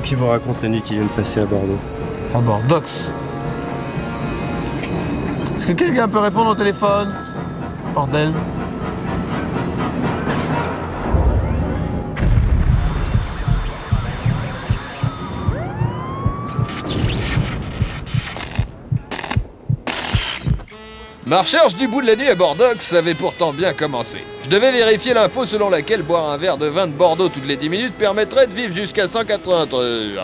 qui vous raconte la nuit qui vient de passer à Bordeaux? À Bordeaux. Est-ce que quelqu'un peut répondre au téléphone? Bordel. Ma recherche du bout de la nuit à Bordeaux avait pourtant bien commencé. Je devais vérifier l'info selon laquelle boire un verre de vin de Bordeaux toutes les 10 minutes permettrait de vivre jusqu'à 193.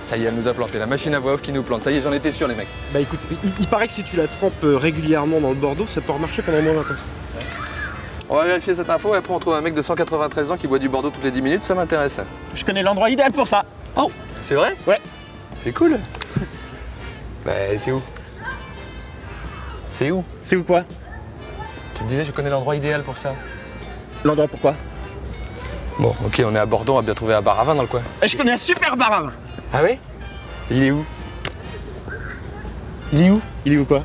Ça y est, elle nous a planté. La machine à voix off qui nous plante. Ça y est, j'en étais sûr, les mecs. Bah écoute, il paraît que si tu la trempes régulièrement dans le Bordeaux, ça peut remarcher pendant moins longtemps. On va vérifier cette info et après on trouve un mec de 193 ans qui boit du Bordeaux toutes les 10 minutes, ça m'intéresse. Je connais l'endroit idéal pour ça. Oh, c'est vrai? Ouais. C'est cool. Bah, c'est où? C'est où? C'est où quoi? Tu me disais, je connais l'endroit idéal pour ça. L'endroit pourquoi? Bon, ok, on est à Bordeaux, on va bien trouver un bar à vin dans le coin. Je connais un super bar à vin. Ah oui? Il est où? Il est où? Il est où quoi?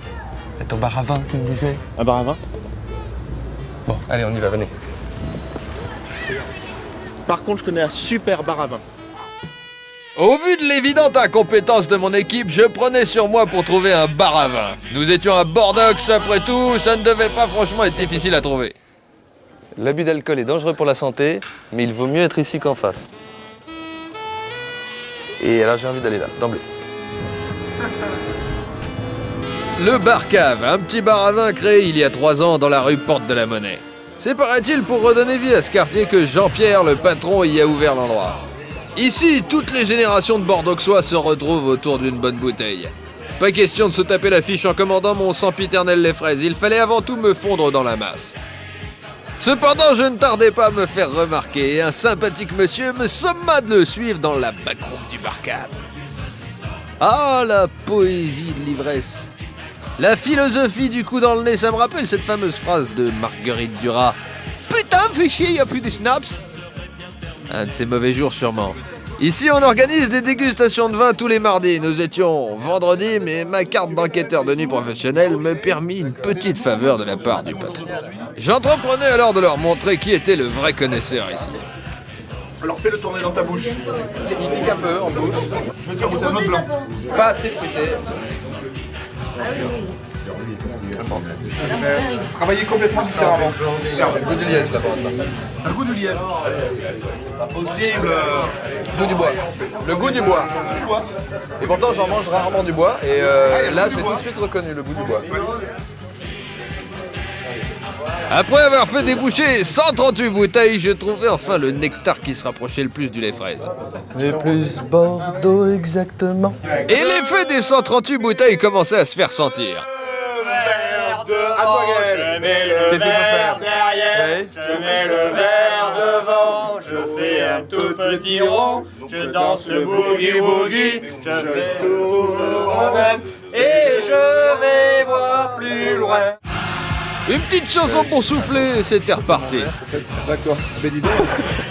Ton bar à vin, tu me disais. Un bar à vin? Bon, allez, on y va, venez. Par contre, je connais un super bar à vin. Au vu de l'évidente incompétence de mon équipe, je prenais sur moi pour trouver un bar à vin. Nous étions à Bordeaux, après tout, ça ne devait pas franchement être difficile à trouver. L'abus d'alcool est dangereux pour la santé, mais il vaut mieux être ici qu'en face. Et alors j'ai envie d'aller là, d'emblée. Le Bar Cave, un petit bar à vin créé il y a 3 ans dans la rue Porte de la Monnaie. C'est paraît-il pour redonner vie à ce quartier que Jean-Pierre, le patron, y a ouvert l'endroit. Ici, toutes les générations de Bordeauxois se retrouvent autour d'une bonne bouteille. Pas question de se taper l'affiche en commandant mon sempiternel les fraises, il fallait avant tout me fondre dans la masse. Cependant, je ne tardais pas à me faire remarquer et un sympathique monsieur me somma de le suivre dans la backroom du Bar Cave. Ah, la poésie de l'ivresse. La philosophie du coup dans le nez, ça me rappelle cette fameuse phrase de Marguerite Duras. Putain, me fait chier, y a plus de snaps. Un de ces mauvais jours sûrement. Ici, on organise des dégustations de vin tous les mardis. Nous étions vendredi, mais ma carte d'enquêteur de nuit professionnel me permit une petite faveur de la part du patron. J'entreprenais alors de leur montrer qui était le vrai connaisseur ici. Alors fais-le tourner dans ta bouche. Il pique un peu en bouche. Je vais te faire goûter un autre blanc. Pas assez fruité. Travailler complètement différemment. Le goût du liège là pour l'instant. Un goût de liège. C'est pas possible. Le goût du bois. Le goût du bois. Et pourtant j'en mange rarement du bois et là j'ai tout de suite reconnu le goût du bois. Après avoir fait déboucher 138 bouteilles, je trouvais enfin le nectar qui se rapprochait le plus du lait fraise. Mais plus Bordeaux exactement. Et l'effet des 138 bouteilles commençait à se faire sentir. À toi Gaël. Je mets le Qu'est-ce qu'il faut faire? verre derrière, Ouais. je mets le verre devant, je fais un tout petit rond, je danse le boogie-woogie, je fais tout moi-même et je vais voir plus loin. Une petite chanson pour souffler, c'était reparti. D'accord. Ben dis donc.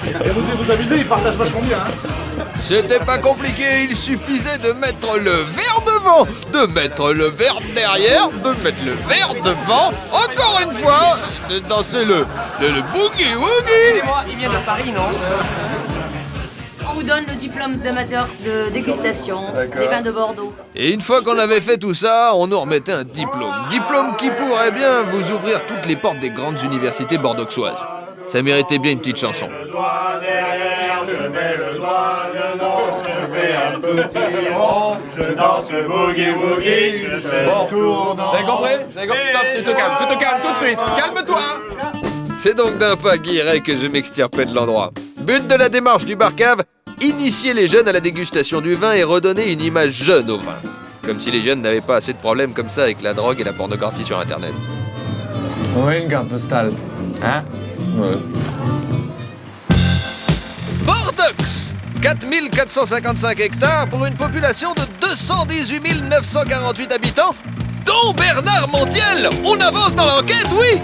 Et vous amusez, ils partagent vachement bien. Hein. C'était pas compliqué, il suffisait de mettre le verre devant, de mettre le verre derrière, de mettre le verre devant, encore une fois, de danser le boogie-woogie. Il vient de Paris, non? On vous donne le diplôme d'amateur de dégustation des vins de Bordeaux. Et une fois qu'on avait fait tout ça, on nous remettait un diplôme. Diplôme qui pourrait bien vous ouvrir toutes les portes des grandes universités bordeauxoises. Ça méritait bien une petite chanson. Le doigt derrière, je mets le doigt dedans, je fais un petit rond, je danse le boogie-woogie, je fais Bon. tour dans... Vous avez compris? Vous avez compris? Stop, tu te calmes tout de suite. Calme-toi. C'est donc d'un pas guilleret que je m'extirpais de l'endroit. But de la démarche du Bar Cave, initier les jeunes à la dégustation du vin et redonner une image jeune au vin. Comme si les jeunes n'avaient pas assez de problèmes comme ça avec la drogue et la pornographie sur Internet. Ouais, une carte postale. Hein? Ouais. Bordeaux, 4455 hectares pour une population de 218 948 habitants, dont Bernard Montiel. On avance dans l'enquête, oui.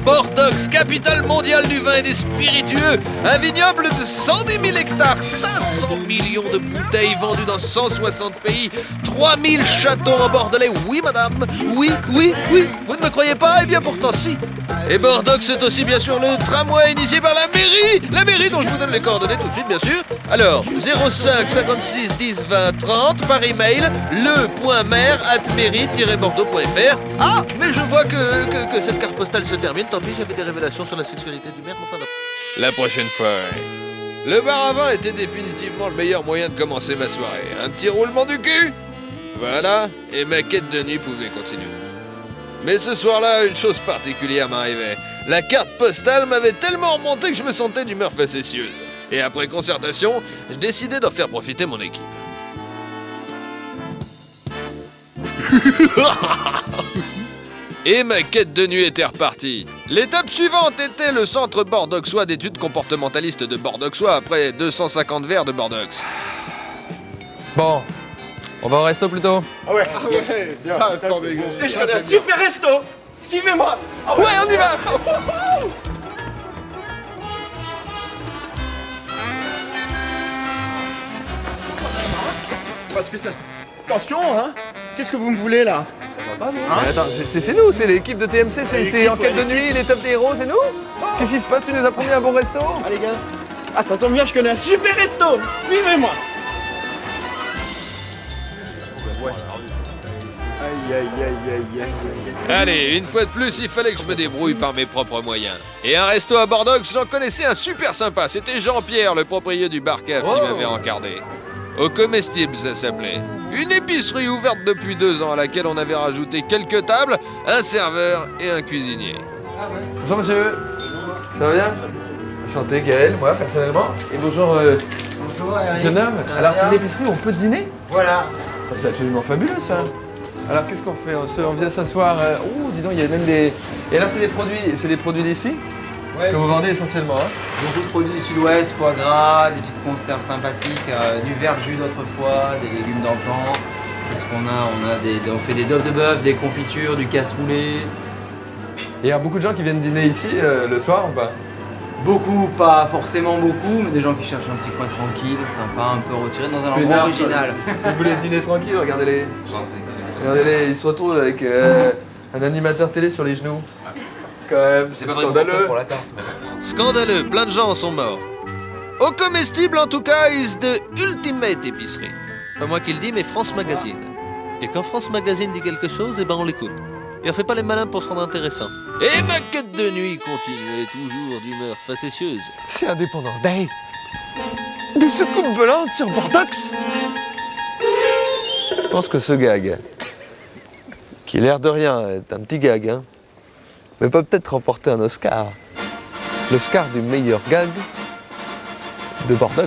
Bordeaux, capitale mondiale du vin et des spiritueux, un vignoble de 110 000 hectares, 500 millions de bouteilles vendues dans 160 pays, 3000 châteaux en bordelais, oui madame, oui, vous ne me croyez pas? Eh bien pourtant si. Et Bordeaux, c'est aussi bien sûr le tramway initié par la mairie dont je vous donne les coordonnées tout de suite bien sûr. Alors 05 56 10 20 30 par email le.maire@mairie-bordeaux.fr. Ah mais je vois que cette carte postale se termine, tant pis j'avais des révélations sur la sexualité du maire, mais enfin non. La prochaine fois. Le bar à vin était définitivement le meilleur moyen de commencer ma soirée. Un petit roulement du cul. Voilà, et ma quête de nuit pouvait continuer. Mais ce soir-là, une chose particulière m'arrivait. La carte postale m'avait tellement remonté que je me sentais d'humeur facétieuse. Et après concertation, je décidai d'en faire profiter mon équipe. Et ma quête de nuit était repartie. L'étape suivante était le centre bordeauxois d'études comportementalistes de Bordeauxois après 250 verres de Bordeaux. Bon, on va au resto plutôt. Ça sent dégueu. Et je connais un super resto. Suivez-moi. Ouais, on y va. Parce que ça... Attention, hein. Qu'est-ce que vous me voulez là? Mais attends, c'est nous, c'est l'équipe de TMC, c'est Enquête de nuit, les top des héros, c'est nous? Qu'est-ce qui se passe? Tu nous as promis un bon resto? Ah les gars. Ah ça tombe bien, je connais un super resto. Suivez-moi. Allez, une fois de plus, il fallait que je me débrouille par mes propres moyens. Et un resto à Bordeaux, j'en connaissais un super sympa. C'était Jean-Pierre, le propriétaire du bar cave, qui m'avait encardé. Au Comestible, ça s'appelait. Une épicerie ouverte depuis 2 ans à laquelle on avait rajouté quelques tables, un serveur et un cuisinier. Bonjour monsieur. Ça va bien? Enchanté Gaël, moi personnellement. Et bonjour jeune homme. Alors c'est une épicerie où on peut dîner? Voilà. C'est absolument fabuleux ça. Alors qu'est-ce qu'on fait? On vient s'asseoir. Oh dis donc, il y a même des. Et alors c'est des produits d'ici? Ouais. Que vous vendez essentiellement, hein? Beaucoup de produits du sud-ouest, foie gras, des petites conserves sympathiques, du verre de jus d'autrefois, des légumes d'antan. Qu'est-ce qu'on a? On fait des daubes de bœuf, des confitures, du cassoulet. Et il y a beaucoup de gens qui viennent dîner ici le soir ou pas? Beaucoup, pas forcément beaucoup, mais des gens qui cherchent un petit coin tranquille, sympa, un peu retiré dans un endroit original. Vous voulez dîner tranquille, regardez-les. Regardez-les, ils se retrouvent avec un animateur télé sur les genoux. Quand même, c'est scandaleux. pour la carte. Scandaleux, plein de gens en sont morts. Au Comestible, en tout cas, is the ultimate épicerie. Pas moi qui le dis, mais France Magazine. Et quand France Magazine dit quelque chose, eh ben on l'écoute. Et on fait pas les malins pour se rendre intéressant. Et ma quête de nuit continuait toujours d'humeur facétieuse. C'est Indépendance Day. Des soucoupes volantes sur Bordeaux. Je pense que ce gag, qui l'air de rien est un petit gag, hein, mais peut peut-être remporter un Oscar. L'Oscar du meilleur gag de Bordeaux.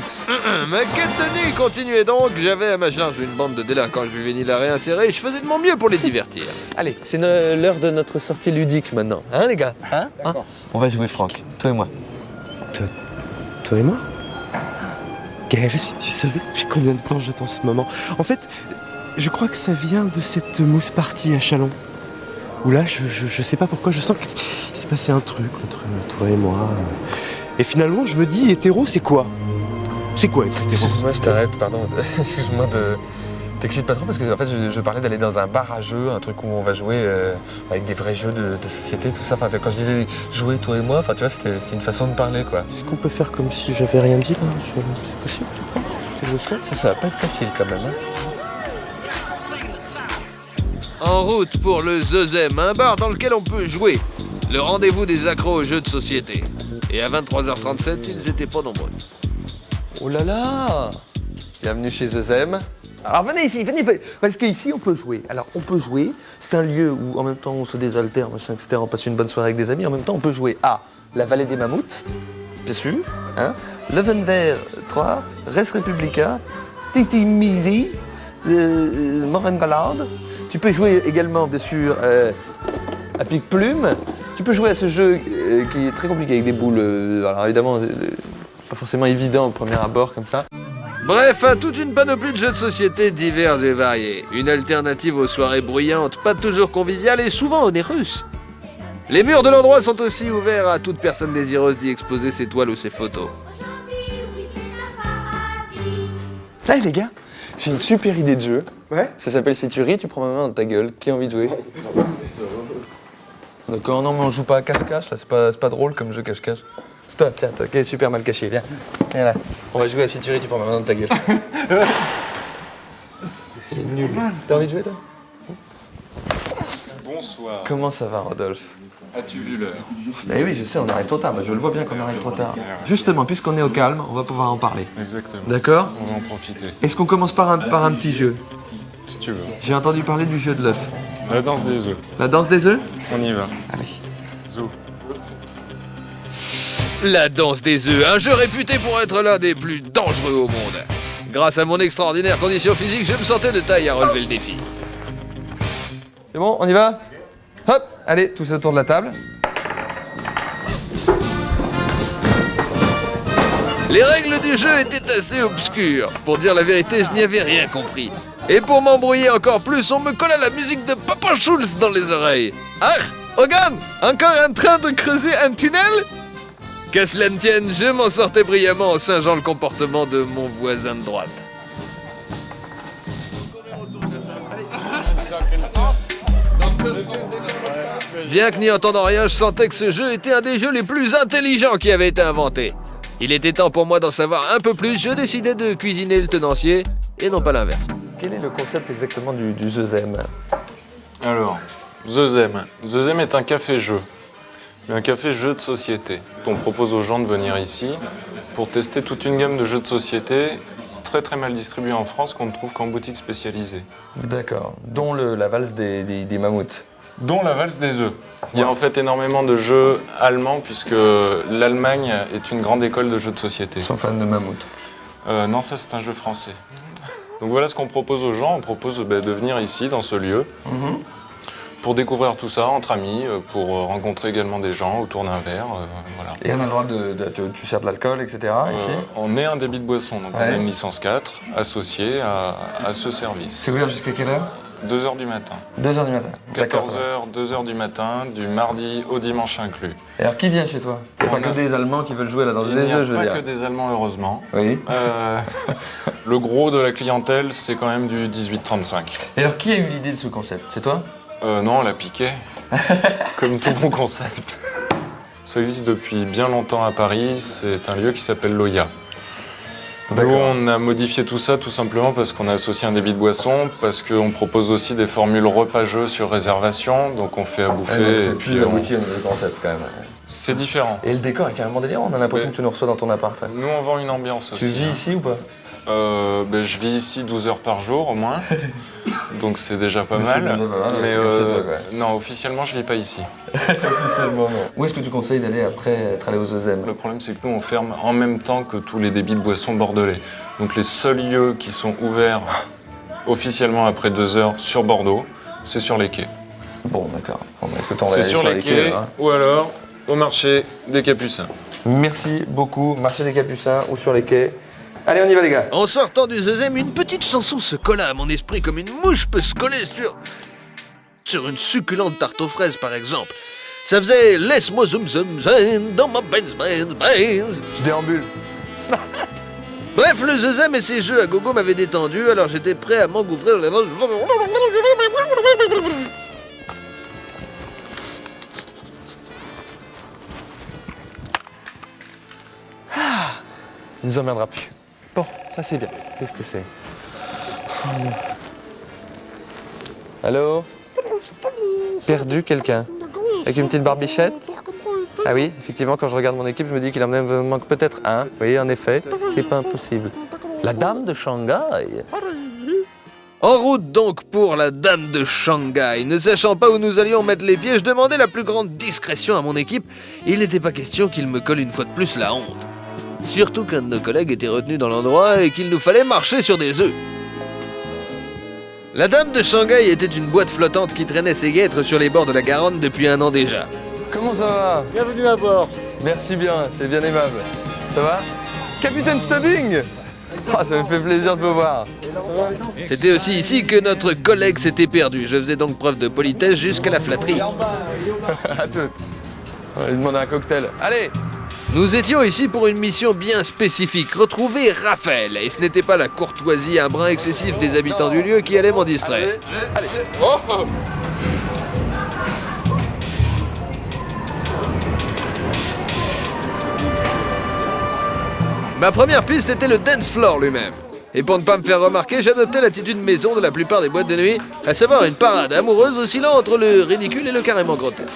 Ma quête de nuit continuait donc. J'avais à ma charge une bande de délinquants juvéniles à réinsérer et je faisais de mon mieux pour les divertir. Allez, c'est l'heure de notre sortie ludique maintenant, hein les gars, hein? On va jouer Franck, toi et moi. Toi et moi? Gaël, si tu savais depuis combien de temps j'attends ce moment. En fait, je crois que ça vient de cette mousse party à Chalon. Où là, je sais pas pourquoi, je sens qu'il s'est passé un truc entre toi et moi. Et finalement, je me dis, hétéro, c'est quoi? C'est quoi être hétéro? Excuse-moi, je t'arrête, pardon. Excuse-moi de t'excite pas trop parce que en fait, je parlais d'aller dans un bar à jeux, un truc où on va jouer avec des vrais jeux de société, tout ça. Enfin, quand je disais jouer toi et moi, enfin, tu vois, c'était une façon de parler, quoi. Est-ce qu'on peut faire comme si j'avais rien dit là? C'est possible, tu crois? Que je le souhaite? Ça va pas être facile quand même, hein. En route pour le Zozem, un bar dans lequel on peut jouer. Le rendez-vous des accros aux jeux de société. Et à 23h37, ils étaient pas nombreux. Oh là là! Bienvenue chez Zozem. Alors venez ici, parce qu'ici on peut jouer. Alors on peut jouer, c'est un lieu où en même temps on se désaltère, machin, etc. On passe une bonne soirée avec des amis, en même temps on peut jouer à la Vallée des Mammouths, bien sûr, hein, Levenver 3, Res Republica, Titi Mizi, Morengalard. Tu peux jouer également, bien sûr, à Pique-Plume. Tu peux jouer à ce jeu qui est très compliqué avec des boules. Alors évidemment, pas forcément évident au premier abord comme ça. Bref, à toute une panoplie de jeux de société divers et variés. Une alternative aux soirées bruyantes, pas toujours conviviales et souvent onéreuses. Les murs de l'endroit sont aussi ouverts à toute personne désireuse d'y exposer ses toiles ou ses photos. Hey les gars, J'ai une super idée de jeu. ouais. Ça s'appelle Si tu ris, tu prends ma main dans ta gueule. Qui a envie de jouer? D'accord, non mais on joue pas à cache-cache, là, c'est pas drôle comme jeu cache-cache. Toi, tiens, toi qui es super mal caché, viens. Viens là. On va jouer à si tu ris, tu prends ma main dans ta gueule. C'est nul. T'as envie de jouer toi? Bonsoir. Comment ça va Rodolphe? As-tu vu l'heure? Eh oui, je sais, on arrive trop tard. Bah, je le vois bien qu'on arrive trop tard. Justement, puisqu'on est au calme, on va pouvoir en parler. Exactement. D'accord? On va en profiter. Est-ce qu'on commence par un petit jeu? Si tu veux. J'ai entendu parler du jeu de l'œuf. La danse des œufs. La danse des œufs? On y va. Allez. Zou. La danse des œufs, un jeu réputé pour être l'un des plus dangereux au monde. Grâce à mon extraordinaire condition physique, je me sentais de taille à relever le défi. C'est bon, on y va? Hop, allez, tous autour de la table. Les règles du jeu étaient assez obscures. Pour dire la vérité, je n'y avais rien compris. Et pour m'embrouiller encore plus, on me colla la musique de Papa Schulz dans les oreilles. Ah, regarde, encore en train de creuser un tunnel? Qu'à cela ne tienne, je m'en sortais brillamment en singeant le comportement de mon voisin de droite. Bien que n'y entendant rien, je sentais que ce jeu était un des jeux les plus intelligents qui avait été inventé. Il était temps pour moi d'en savoir un peu plus, je décidai de cuisiner le tenancier, et non pas l'inverse. Quel est le concept exactement du Zezem? Alors, Zezem. Zezem est un café-jeu. Un café-jeu de société. On propose aux gens de venir ici pour tester toute une gamme de jeux de société très très mal distribués en France qu'on ne trouve qu'en boutique spécialisée. D'accord, dont la valse des mammouths. Dont la valse des œufs. Il y a en fait énormément de jeux allemands puisque l'Allemagne est une grande école de jeux de société. Ils sont fans de mammouths. Non, ça c'est un jeu français. Donc voilà ce qu'on propose aux gens. On propose de venir ici, dans ce lieu, pour découvrir tout ça entre amis, pour rencontrer également des gens autour d'un verre. Voilà. Et on a le droit tu sers de l'alcool, etc. ici? On est un débit de boisson, donc on a une licence 4 associée à ce service. C'est ouvert jusqu'à quelle heure? 2h du matin. 2h du matin. 14h, 2h du matin, du mardi au dimanche inclus. Et alors qui vient chez toi? Il n'y a pas que des Allemands qui veulent jouer à la danse Il des n'y a œufs, je veux pas dire. que des Allemands, heureusement. Oui. Le gros de la clientèle, c'est quand même du 18-35. Et alors qui a eu l'idée de ce concept? C'est toi? Non, on l'a piqué. Comme tout bon concept. Ça existe depuis bien longtemps à Paris. C'est un lieu qui s'appelle l'Oya. Nous, on a modifié tout ça tout simplement parce qu'on a associé un débit de boisson, parce qu'on propose aussi des formules repas-jeux sur réservation, donc on fait à bouffer. C'est plus abouti au niveau du concept quand même. C'est différent. Et le décor est carrément délirant, on a l'impression que tu nous reçois dans ton appart. Nous, on vend une ambiance aussi. Tu vis ici ou pas? Je vis ici 12 heures par jour au moins, donc c'est déjà pas mal. Déjà pas mal, mais c'est toi, non, officiellement, je vis pas ici. Officiellement, non. Où est-ce que tu conseilles d'aller après être allé aux Zezem? Le problème, c'est que nous, on ferme en même temps que tous les débits de boissons bordelais. Donc les seuls lieux qui sont ouverts officiellement après 2 heures sur Bordeaux, c'est sur les quais. Bon, d'accord. Est-ce que C'est sur les quais, ou alors au marché des Capucins. Merci beaucoup. Marché des Capucins ou sur les quais. Allez, on y va les gars. En sortant du Zezem, une petite chanson se colla à mon esprit comme une mouche peut se coller sur une succulente tarte aux fraises par exemple. Ça faisait « Laisse-moi zoom zoom zoom dans ma Benz Benz Benz ». Je déambule. Bref, le Zezem et ses jeux à gogo m'avaient détendu, alors j'étais prêt à m'engouffrer dans les... Il nous emmerdera plus. Bon, ça c'est bien. Qu'est-ce que c'est? Allô? Perdu quelqu'un? Avec une petite barbichette? Ah oui, effectivement, quand je regarde mon équipe, je me dis qu'il en manque peut-être un. Oui, en effet, c'est pas impossible. La dame de Shanghai. En route donc pour la dame de Shanghai. Ne sachant pas où nous allions mettre les pieds, je demandais la plus grande discrétion à mon équipe. Il n'était pas question qu'il me colle une fois de plus la honte. Surtout qu'un de nos collègues était retenu dans l'endroit et qu'il nous fallait marcher sur des œufs. La dame de Shanghai était une boîte flottante qui traînait ses guêtres sur les bords de la Garonne depuis 1 an déjà. Comment ça va? Bienvenue à bord. Merci bien, c'est bien aimable. Ça va? Capitaine Stubbing! Ah, ça me fait plaisir de vous voir. C'était aussi ici que notre collègue s'était perdu. Je faisais donc preuve de politesse jusqu'à la flatterie. À toutes. On va lui demander un cocktail. Allez! Nous étions ici pour une mission bien spécifique, retrouver Raphaël. Et ce n'était pas la courtoisie un brin excessif des habitants du lieu qui allait m'en distraire. Allez. Oh. Ma première piste était le dance floor lui-même. Et pour ne pas me faire remarquer, j'adoptais l'attitude maison de la plupart des boîtes de nuit, à savoir une parade amoureuse oscillant entre le ridicule et le carrément grotesque.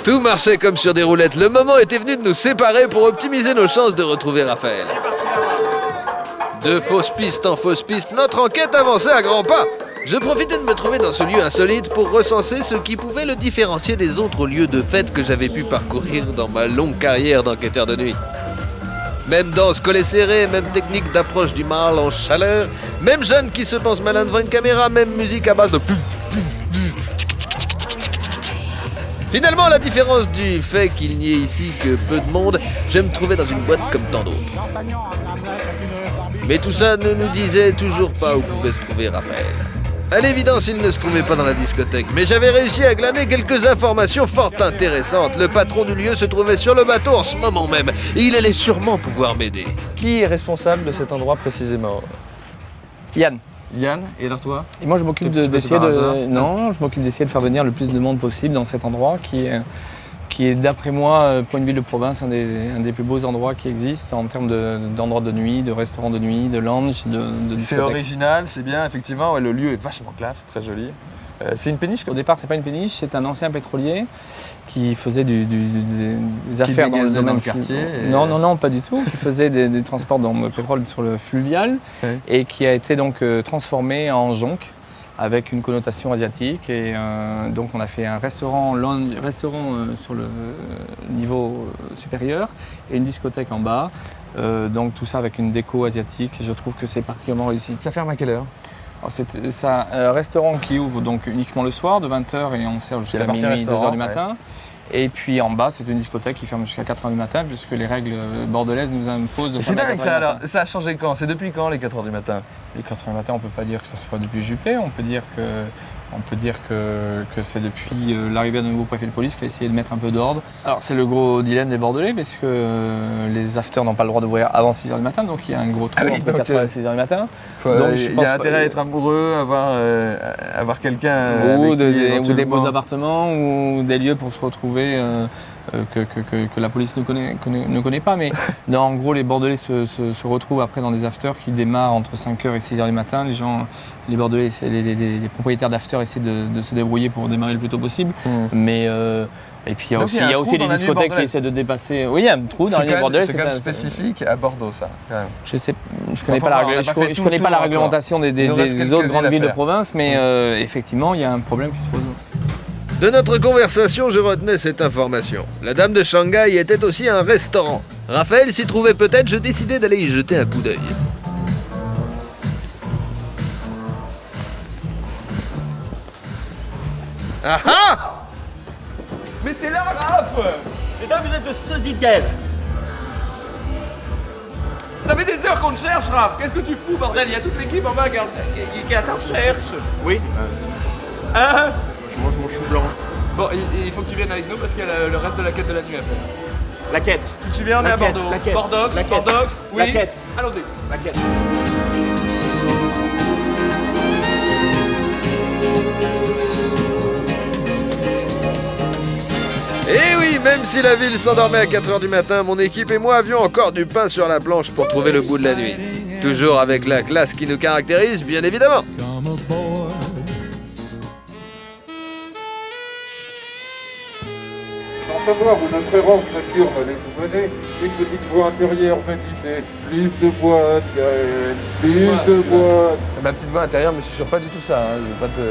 Tout marchait comme sur des roulettes. Le moment était venu de nous séparer pour optimiser nos chances de retrouver Raphaël. De fausse piste en fausse piste, notre enquête avançait à grands pas. Je profitais de me trouver dans ce lieu insolite pour recenser ce qui pouvait le différencier des autres lieux de fête que j'avais pu parcourir dans ma longue carrière d'enquêteur de nuit. Même danse collée serrée, même technique d'approche du mâle en chaleur, même jeune qui se pense malin devant une caméra, même musique à base de... Finalement, à la différence du fait qu'il n'y ait ici que peu de monde, je me trouvais dans une boîte comme tant d'autres. Mais tout ça ne nous disait toujours pas où pouvait se trouver Raphaël. À l'évidence, il ne se trouvait pas dans la discothèque, mais j'avais réussi à glaner quelques informations fort intéressantes. Le patron du lieu se trouvait sur le bateau en ce moment même, et il allait sûrement pouvoir m'aider. Qui est responsable de cet endroit précisément? Yann. Yann, et alors toi? Et moi je m'occupe d'essayer de faire venir le plus de monde possible dans cet endroit qui est d'après moi, pour une ville de province, un des plus beaux endroits qui existent en termes d'endroits de nuit, de restaurants de nuit, de lounge, de discothèques. C'est original, c'est bien, effectivement, ouais, le lieu est vachement classe, très joli. C'est une péniche? Au départ, c'est pas une péniche, c'est un ancien pétrolier qui faisait des affaires dans le domaine dans le quartier. Non, pas du tout. Qui faisait des transports de pétrole sur le fluvial et qui a été donc transformé en jonque avec une connotation asiatique. Et donc, on a fait un restaurant sur le niveau supérieur et une discothèque en bas. Donc, tout ça avec une déco asiatique. Je trouve que c'est particulièrement réussi. Ça ferme à quelle heure? C'est un restaurant qui ouvre donc uniquement le soir de 20h et on sert jusqu'à minuit, 2h du matin. Ouais. Et puis en bas, c'est une discothèque qui ferme jusqu'à 4h du matin puisque les règles bordelaises nous imposent de fermer à 4h du matin. C'est dingue ça alors. Ça a changé quand? C'est depuis quand les 4h du matin? Les 4h du matin, on ne peut pas dire que ce soit depuis Juppé, on peut dire que c'est depuis l'arrivée d'un nouveau préfet de police qui a essayé de mettre un peu d'ordre. Alors c'est le gros dilemme des Bordelais parce que les afters n'ont pas le droit d'ouvrir avant 6h du matin, donc il y a un gros trou entre 4h et 6h du matin. Il y a intérêt à être amoureux, avoir quelqu'un ou des beaux appartements ou des lieux pour se retrouver que la police ne connaît pas. Mais non, en gros, les Bordelais se retrouvent après dans des afters qui démarrent entre 5h et 6h du matin. Les Bordelais, les propriétaires d'afters essaient de se débrouiller pour démarrer le plus tôt possible. Mais et puis il y a aussi des discothèques qui essaient de dépasser. Oui, il y a un trou dans la nuit bordelais. C'est quand même spécifique à Bordeaux, ça. Quand même. Je connais pas la réglementation des autres grandes villes de province, mais effectivement, il y a un problème qui se pose. De notre conversation, je retenais cette information. La dame de Shanghai était aussi un restaurant. Raphaël s'y trouvait peut-être, je décidai d'aller y jeter un coup d'œil. Ah ah! Mais t'es là, Raph! C'est là que vous êtes le sosie d'elle. Ça fait des heures qu'on te cherche, Raph. Qu'est-ce que tu fous, bordel? Il y a toute l'équipe en bas qui attend cherche. Oui. Hein? Je mange mon chou blanc. Bon, il faut que tu viennes avec nous parce qu'il y a le reste de la quête de la nuit à faire. La quête. Tu te souviens, on est à Bordeaux. Bordeaux, oui. La quête. Allons-y. La quête. Et oui, même si la ville s'endormait à 4h du matin, mon équipe et moi avions encore du pain sur la planche pour trouver le bout de la nuit. Toujours avec la classe qui nous caractérise, bien évidemment. Sans savoir où notre errance nocturne allait nous mener, une petite voix intérieure me disait « Plus de boîtes, Gaël, plus de boîtes !» Ma petite voix intérieure me susurre pas du tout ça, hein. Je veux pas te...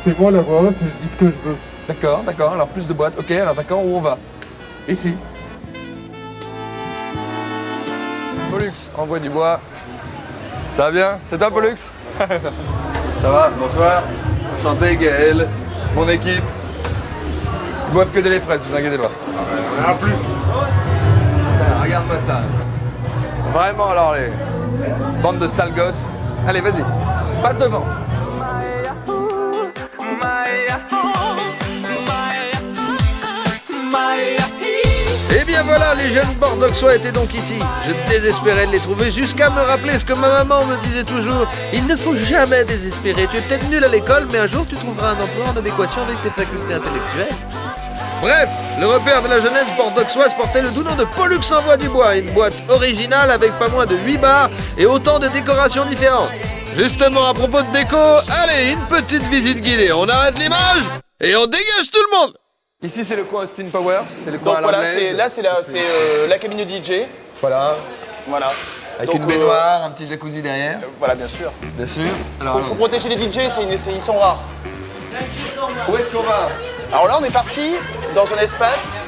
C'est moi la voix, je dis ce que je veux. D'accord, alors plus de boîtes. Ok, alors d'accord, où on va? Ici. Pollux, envoie du bois. Ça va bien? C'est toi, Pollux? Ça va, bonsoir. Enchanté, Gaël. Mon équipe. Ils boivent que des laits fraises, vous inquiétez pas. On n'en a plus. Regarde-moi ça. Vraiment, alors, les bandes de sales gosses. Allez, vas-y, passe devant. Et bien voilà, les jeunes Bordeauxois étaient donc ici. Je désespérais de les trouver jusqu'à me rappeler ce que ma maman me disait toujours. Il ne faut jamais désespérer. Tu es peut-être nul à l'école, mais un jour tu trouveras un emploi en adéquation avec tes facultés intellectuelles. Bref, le repère de la jeunesse bordeauxoise portait le doux nom de Pollux en bois du bois, une boîte originale avec pas moins de 8 barres et autant de décorations différentes. Justement, à propos de déco, allez, une petite visite guidée, on arrête l'image et on dégage tout le monde. Ici, c'est le coin Austin Powers, c'est le coin Donc à voilà, l'anglaise. c'est la cabine de DJ. Voilà, Voilà. avec Donc, une baignoire, un petit jacuzzi derrière. Voilà, bien sûr. Bien sûr. Faut protéger les DJ, ils sont rares. Où est-ce qu'on va? Alors là, on est parti dans un espace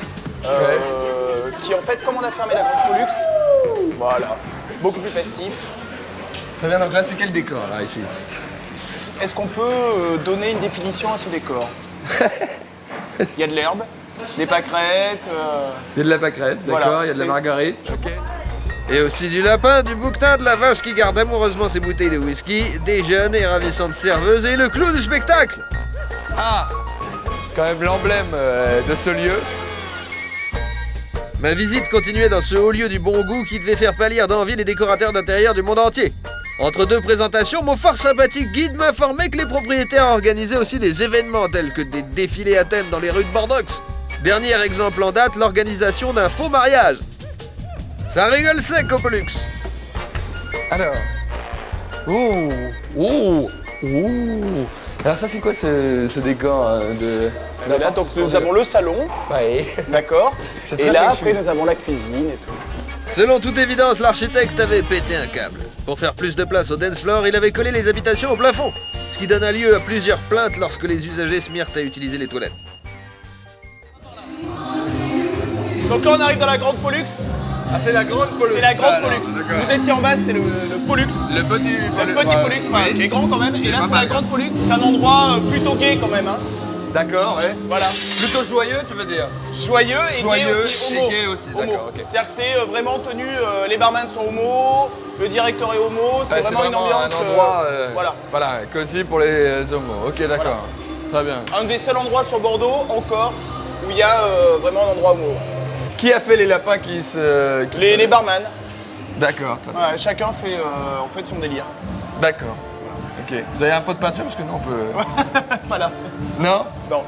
qui, en fait, comme on a fermé la grande Pollux, voilà, beaucoup plus festif. Très bien, donc là, c'est quel décor, là, ici? Est-ce qu'on peut donner une définition à ce décor? Il y a de l'herbe, des pâquerettes. Il y a de la pâquerette, d'accord, Voilà, il y a de la c'est- marguerite. Et aussi du lapin, du bouquetin, de la vache qui garde amoureusement ses bouteilles de whisky, des jeunes et ravissantes serveuses et le clou du spectacle. Ah, quand même l'emblème de ce lieu. Ma visite continuait dans ce haut lieu du bon goût qui devait faire pâlir d'envie les décorateurs d'intérieur du monde entier. Entre deux présentations, mon fort sympathique guide m'informait que les propriétaires organisaient aussi des événements tels que des défilés à thème dans les rues de Bordeaux. Dernier exemple en date, l'organisation d'un faux mariage. Ça rigole sec au Pollux. Alors. Oh, oh, oh. Alors ça, c'est quoi ce décor de... Et là, donc, nous avons le salon, Ouais. d'accord. C'est Et très là, féchu. après, nous avons la cuisine et tout. Selon toute évidence, l'architecte avait pété un câble. Pour faire plus de place au dance floor, il avait collé les habitations au plafond, ce qui donna lieu à plusieurs plaintes lorsque les usagers se mirent à utiliser les toilettes. Donc là, on arrive dans la grande Pollux. Ah, c'est la grande Pollux. C'est la grande Pollux. Vous étiez en bas, c'était le Pollux. Le petit Le petit Pollux, enfin, qui est grand quand même. Et là, c'est la grande Pollux. C'est un endroit plutôt gai quand même. Hein. D'accord, ouais. Voilà. Plutôt joyeux, tu veux dire? Joyeux et Joyeux gay aussi. et Homo. gay aussi, Homo. d'accord, ok. C'est-à-dire que c'est vraiment tenu, les barman sont homo, le directeur est homo, c'est vraiment une ambiance. un endroit voilà. cosy pour les homos. Ok, d'accord. Très bien. Un des seuls endroits sur Bordeaux encore où il y a vraiment un endroit homo. Qui a fait les lapins qui se... Les barman. D'accord, très bien. Ouais, chacun fait en fait son délire. D'accord. Ok. Vous avez un pot de peinture parce que nous on peut... Voilà. Non? Non.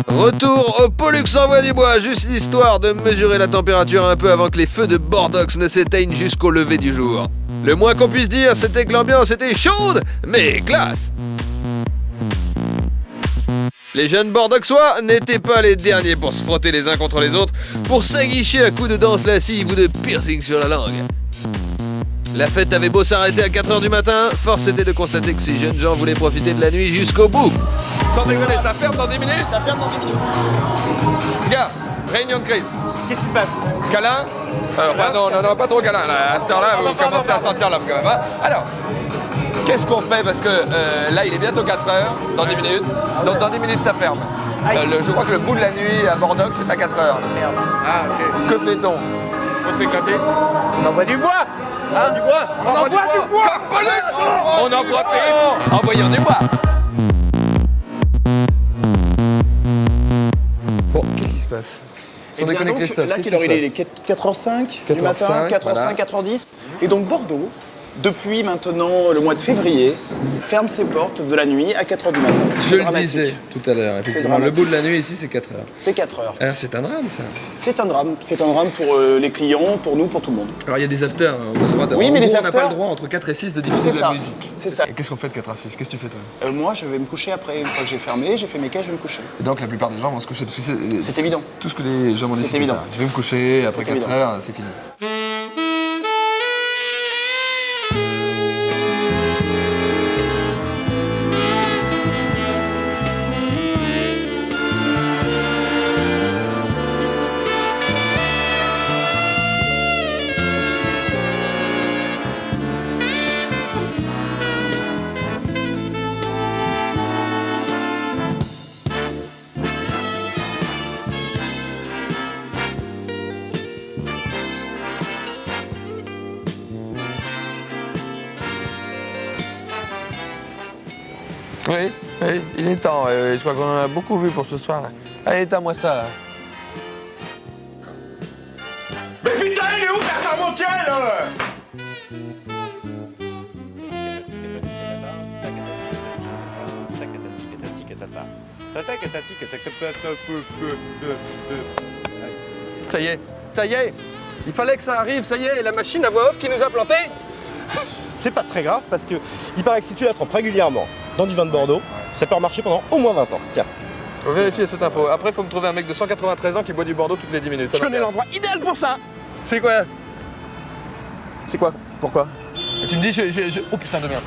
Retour au Pollux en bois du bois, juste l'histoire de mesurer la température un peu avant que les feux de Bordeaux ne s'éteignent jusqu'au lever du jour. Le moins qu'on puisse dire, c'était que l'ambiance était chaude, mais classe. Les jeunes bordeauxois n'étaient pas les derniers pour se frotter les uns contre les autres, pour s'aguicher à coups de danse lascive ou de piercing sur la langue. La fête avait beau s'arrêter à 4h du matin, force était de constater que ces jeunes gens voulaient profiter de la nuit jusqu'au bout. Sans déconner, ça ferme dans 10 minutes? Ça ferme dans 10 minutes. Regarde, réunion de crise. Qu'est-ce qui se passe? Câlin? Enfin non, pas trop câlin. Là. À cette heure-là, vous commencez à sentir l'homme quand même. Hein. Alors, qu'est-ce qu'on fait? Parce que là, il est bientôt 4h, dans 10 minutes. Donc dans 10 minutes, ça ferme. Je crois que le bout de la nuit à Bordeaux, c'est à 4h. Merde. Ah, ok. Que fait-on? Faut s'éclater. On envoie du bois. Hein? Du bois. On envoie du bois. On en profite. Envoyons du bois. Bon, qu'est-ce qui se passe? Et bien donc, là, quelle heure il est? Il est 4h05 du matin, 4h05, 4h10. Et donc Bordeaux, depuis maintenant le mois de février, ferme ses portes de la nuit à 4h du matin. Je C'est le dramatique. disais tout à l'heure, effectivement. Le dramatique. bout de la nuit ici, c'est 4h. C'est 4h. Alors c'est un drame, ça. C'est un drame. C'est un drame pour les clients, pour nous, pour tout le monde. Alors il y a des afters, on a le droit de... Oui, mais les on n'a pas afters- le droit entre 4 et 6 de diffuser C'est de la ça, musique. c'est ça. Et qu'est-ce qu'on fait de 4 à 6? Qu'est-ce que tu fais toi? Moi, je vais me coucher après. Une fois que j'ai fermé, j'ai fait mes caisses, je vais me coucher. Et donc la plupart des gens vont se coucher parce que C'est évident. tout ce que les gens m'ont dit, C'est c'était évident. ça. Je vais me coucher, après C'est 4 évident. heures, c'est fini. Oui, il est temps. Je crois qu'on en a beaucoup vu pour ce soir. Allez, éteins-moi ça. Là. Mais putain, il est où Bernard Montiel Ça y est. Il fallait que ça arrive, ça y est, la machine à voix off qui nous a plantés. C'est pas très grave parce que il paraît que si tu la trempes régulièrement dans du vin de Bordeaux, ça peut remarcher pendant au moins 20 ans. Tiens. Faut vérifier cette info. Après, il faut me trouver un mec de 193 ans qui boit du Bordeaux toutes les 10 minutes. Ça Je connais m'intéresse. l'endroit idéal pour ça. C'est quoi? C'est quoi? Pourquoi? Et tu me dis, oh putain de merde.